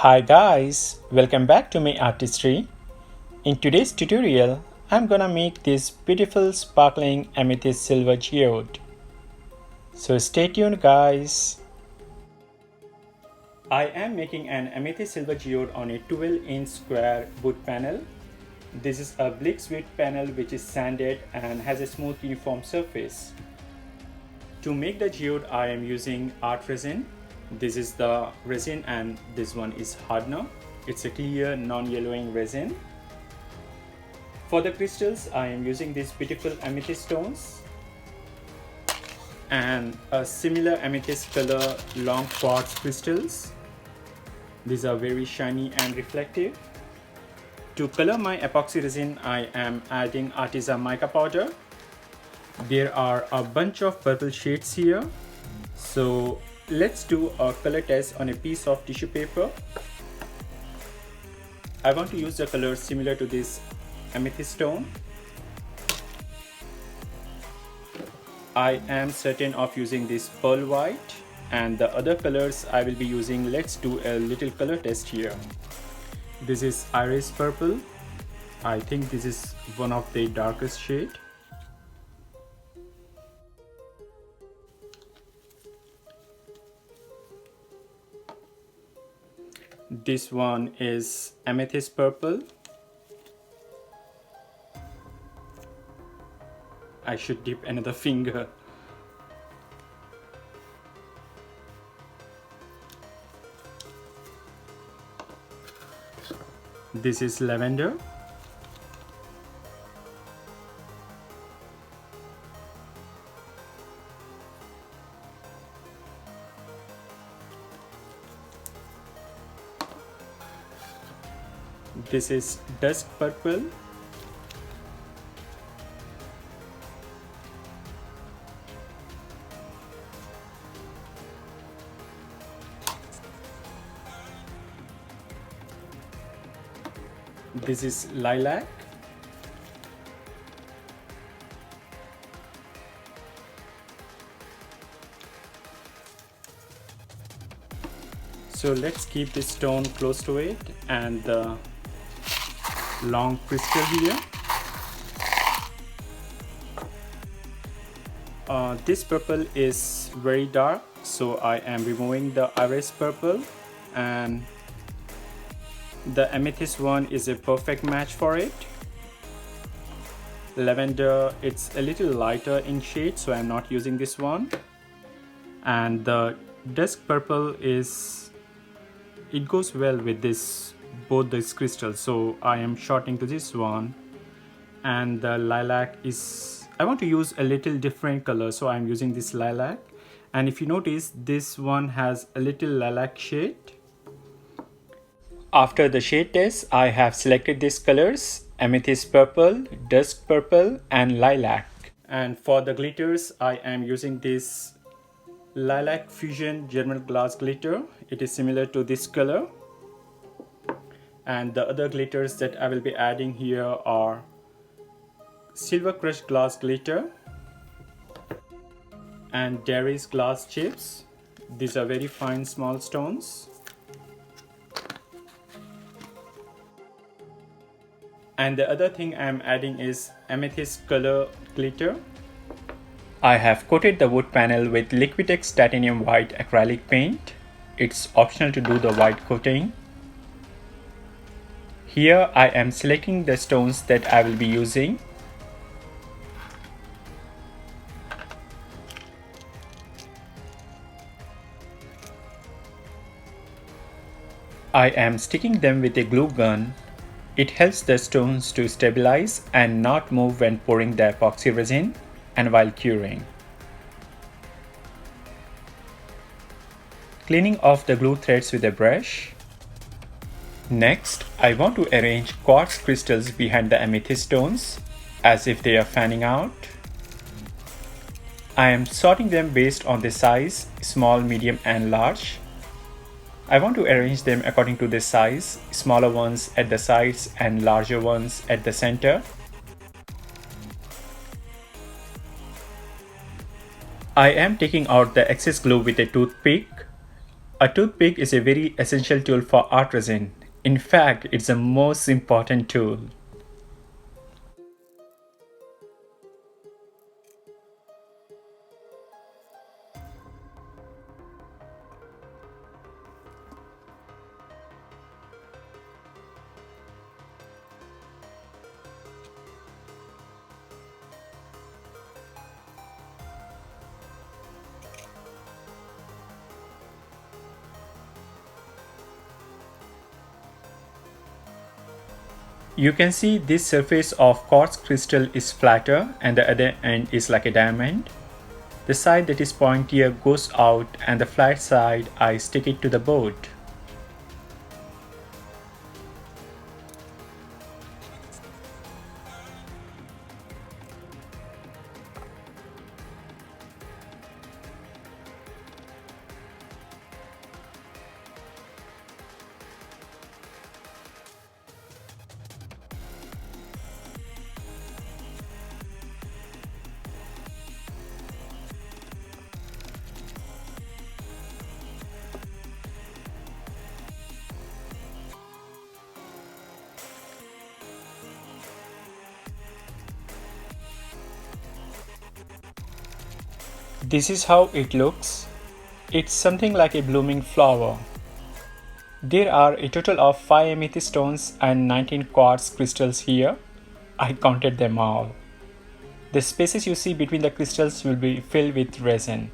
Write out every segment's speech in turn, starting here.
Hi guys, welcome back to my Artistry. In today's tutorial, I'm gonna make this beautiful sparkling amethyst silver geode. So stay tuned guys. I am making an amethyst silver geode on a 12-inch square wood panel. This is a bleak sweet panel which is sanded and has a smooth uniform surface. To make the geode, I am using art resin. This is the resin and this one is hardener. It's a clear non-yellowing resin. For the crystals, I am using these beautiful amethyst stones and a similar amethyst color long quartz crystals. These are very shiny and reflective. To color my epoxy resin, I am adding artisan mica powder. There are a bunch of purple shades here. So let's do a color test on a piece of tissue paper. I want to use the color similar to this amethyst stone. I am certain of using this pearl white, and the other colors I will be using. Let's do a little color test here. This is iris purple. I think this is one of the darkest shade. This one is amethyst purple. I should dip another finger. This is lavender. This is dusk purple. This is lilac. So let's keep this stone close to it and the long crystal here. This purple is very dark, so I am removing the iris purple, and the amethyst one is a perfect match for it. Lavender, it's a little lighter in shade, so I'm not using this one. And the dusk purple it goes well with both these crystals, so I am shorting to this one. And the lilac I want to use a little different color, so I'm using this lilac. And if you notice, this one has a little lilac shade. After the shade test, I have selected these colors: amethyst purple, dusk purple, and lilac. And for the glitters, I am using this lilac fusion German glass glitter. It is similar to this color. And the other glitters that I will be adding here are silver crushed glass glitter and Darius glass chips. These are very fine small stones. And the other thing I am adding is amethyst color glitter. I have coated the wood panel with Liquitex titanium white acrylic paint. It's optional to do the white coating. Here I am selecting the stones that I will be using. I am sticking them with a glue gun. It helps the stones to stabilize and not move when pouring the epoxy resin and while curing. Cleaning off the glue threads with a brush. Next, I want to arrange quartz crystals behind the amethyst stones as if they are fanning out. I am sorting them based on the size, small, medium, and large. I want to arrange them according to the size, smaller ones at the sides and larger ones at the center. I am taking out the excess glue with a toothpick. A toothpick is a very essential tool for art resin. In fact, it's the most important tool. You can see this surface of quartz crystal is flatter and the other end is like a diamond. The side that is pointier goes out and the flat side I stick it to the board. This is how it looks. It's something like a blooming flower. There are a total of 5 amethyst stones and 19 quartz crystals here. I counted them all. The spaces you see between the crystals will be filled with resin.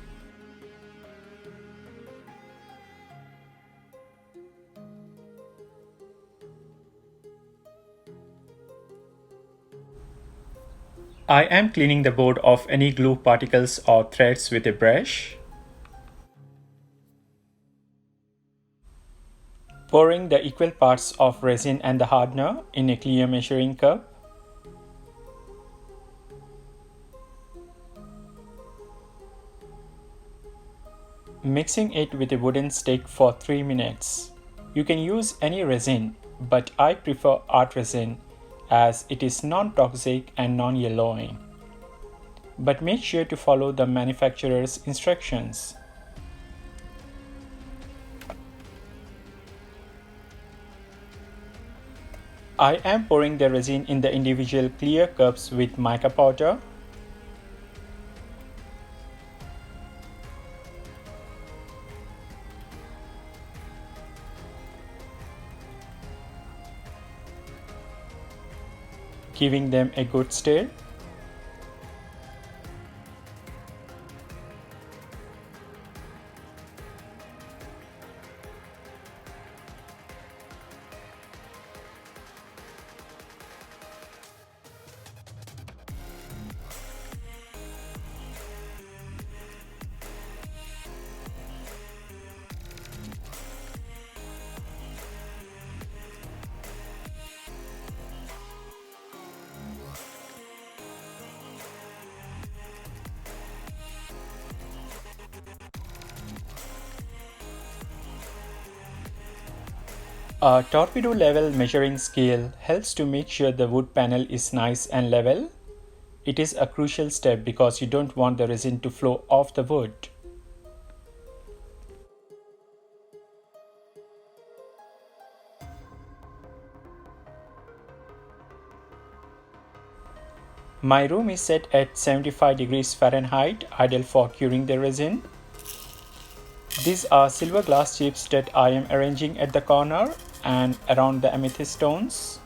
I am cleaning the board of any glue particles or threads with a brush. Pouring the equal parts of resin and the hardener in a clear measuring cup. Mixing it with a wooden stick for 3 minutes. You can use any resin, but I prefer art resin as it is non-toxic and non-yellowing. But make sure to follow the manufacturer's instructions. I am pouring the resin in the individual clear cups with mica powder. Giving them a good stir. A torpedo level measuring scale helps to make sure the wood panel is nice and level. It is a crucial step because you don't want the resin to flow off the wood. My room is set at 75 degrees Fahrenheit, ideal for curing the resin. These are silver glass chips that I am arranging at the corner and around the amethyst stones.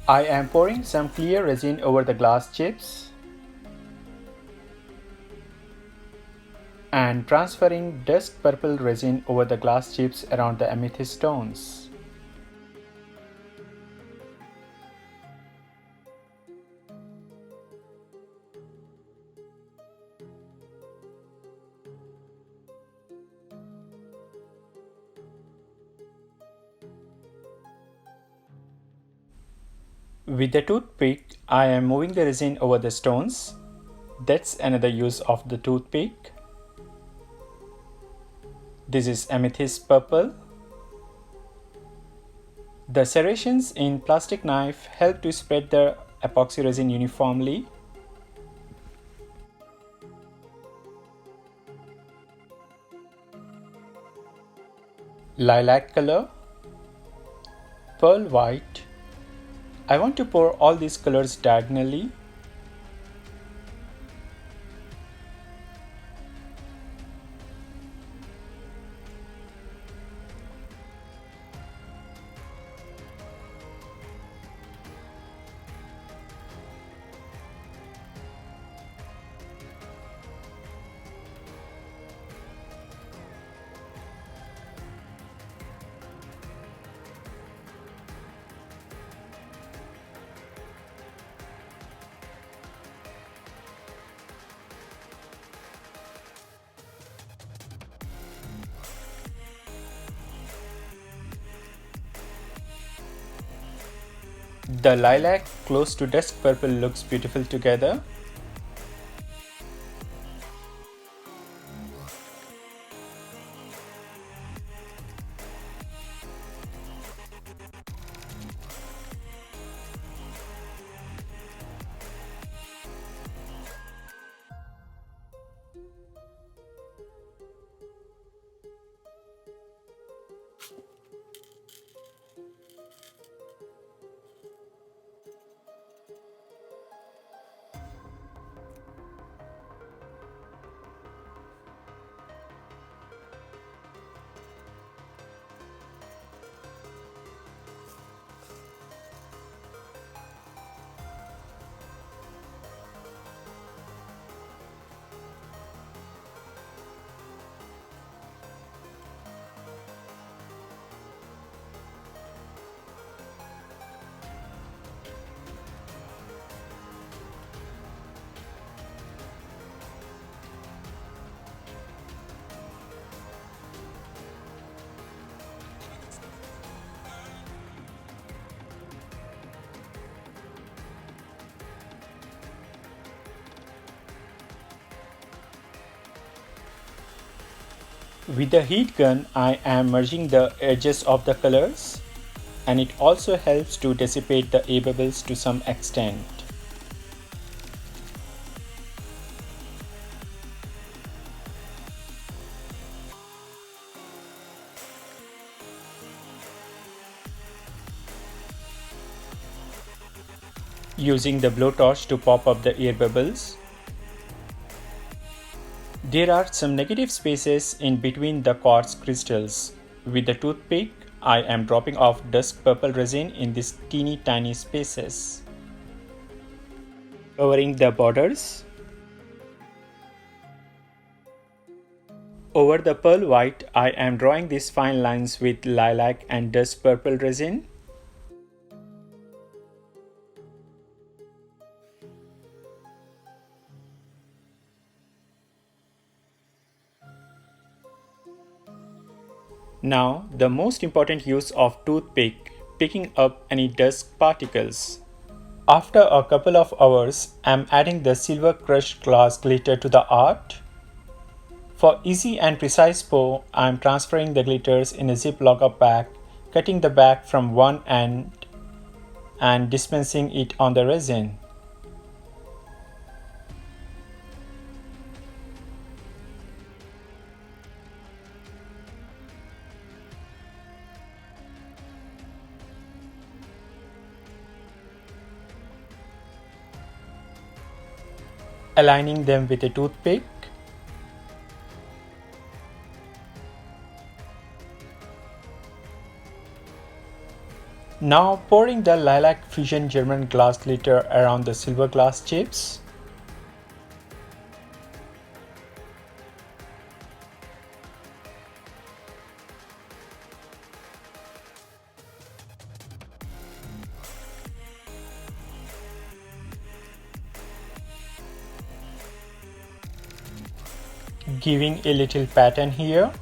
I am pouring some clear resin over the glass chips and transferring dusk purple resin over the glass chips around the amethyst stones. With the toothpick, I am moving the resin over the stones. That's another use of the toothpick. This is amethyst purple. The serrations in plastic knife help to spread the epoxy resin uniformly. Lilac color, pearl white. I want to pour all these colors diagonally. The lilac close to dusk purple looks beautiful together. With the heat gun, I am merging the edges of the colors, and it also helps to dissipate the air bubbles to some extent. Using the blowtorch to pop up the air bubbles. There are some negative spaces in between the quartz crystals. With the toothpick, I am dropping off dusk purple resin in these teeny tiny spaces, covering the borders. Over the pearl white, I am drawing these fine lines with lilac and dusk purple resin. Now, the most important use of toothpick, picking up any dust particles. After a couple of hours, I'm adding the silver crushed glass glitter to the art. For easy and precise pour, I'm transferring the glitters in a ziplock bag, cutting the bag from one end and dispensing it on the resin. Aligning them with a toothpick. Now pouring the lilac fusion German glass glitter around the silver glass chips. Giving a little pattern here.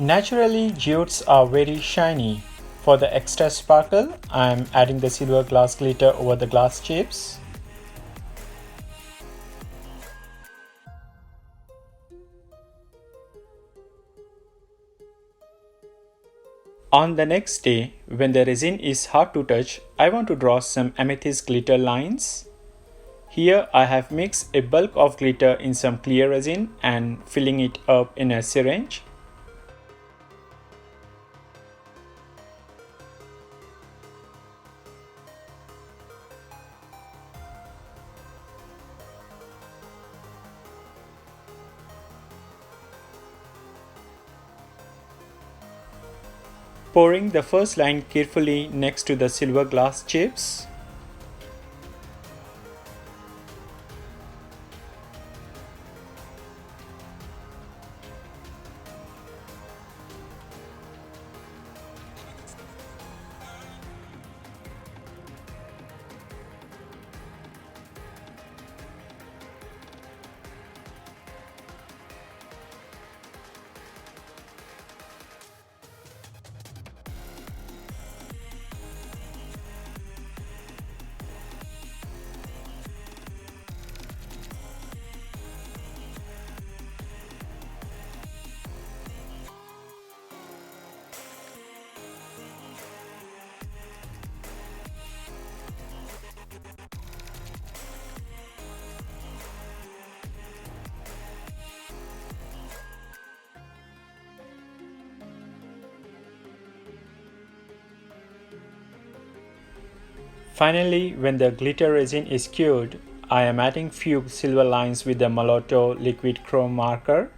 Naturally, geodes are very shiny. For the extra sparkle, I am adding the silver glass glitter over the glass chips. On the next day, when the resin is hard to touch, I want to draw some amethyst glitter lines. Here I have mixed a bulk of glitter in some clear resin and filling it up in a syringe. Pouring the first line carefully next to the silver glass chips. Finally, when the glitter resin is cured, I am adding few silver lines with the Malotto liquid chrome marker.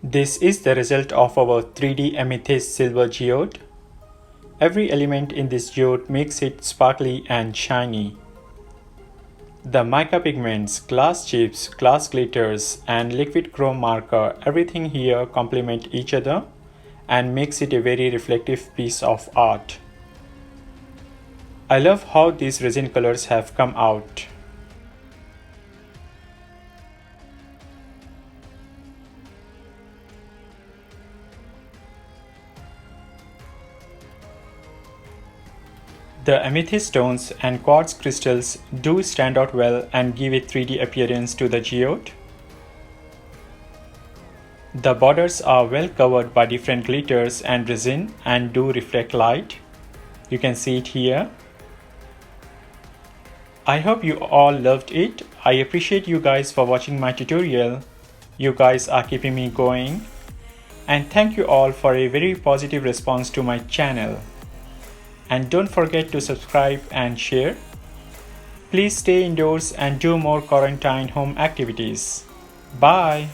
This is the result of our 3D amethyst silver geode. Every element in this geode makes it sparkly and shiny. The mica pigments, glass chips, glass glitters and liquid chrome marker, everything here complement each other and makes it a very reflective piece of art. I love how these resin colors have come out. The amethyst stones and quartz crystals do stand out well and give a 3D appearance to the geode. The borders are well covered by different glitters and resin and do reflect light. You can see it here. I hope you all loved it. I appreciate you guys for watching my tutorial. You guys are keeping me going. And thank you all for a very positive response to my channel. And don't forget to subscribe and share. Please stay indoors and do more quarantine home activities. Bye.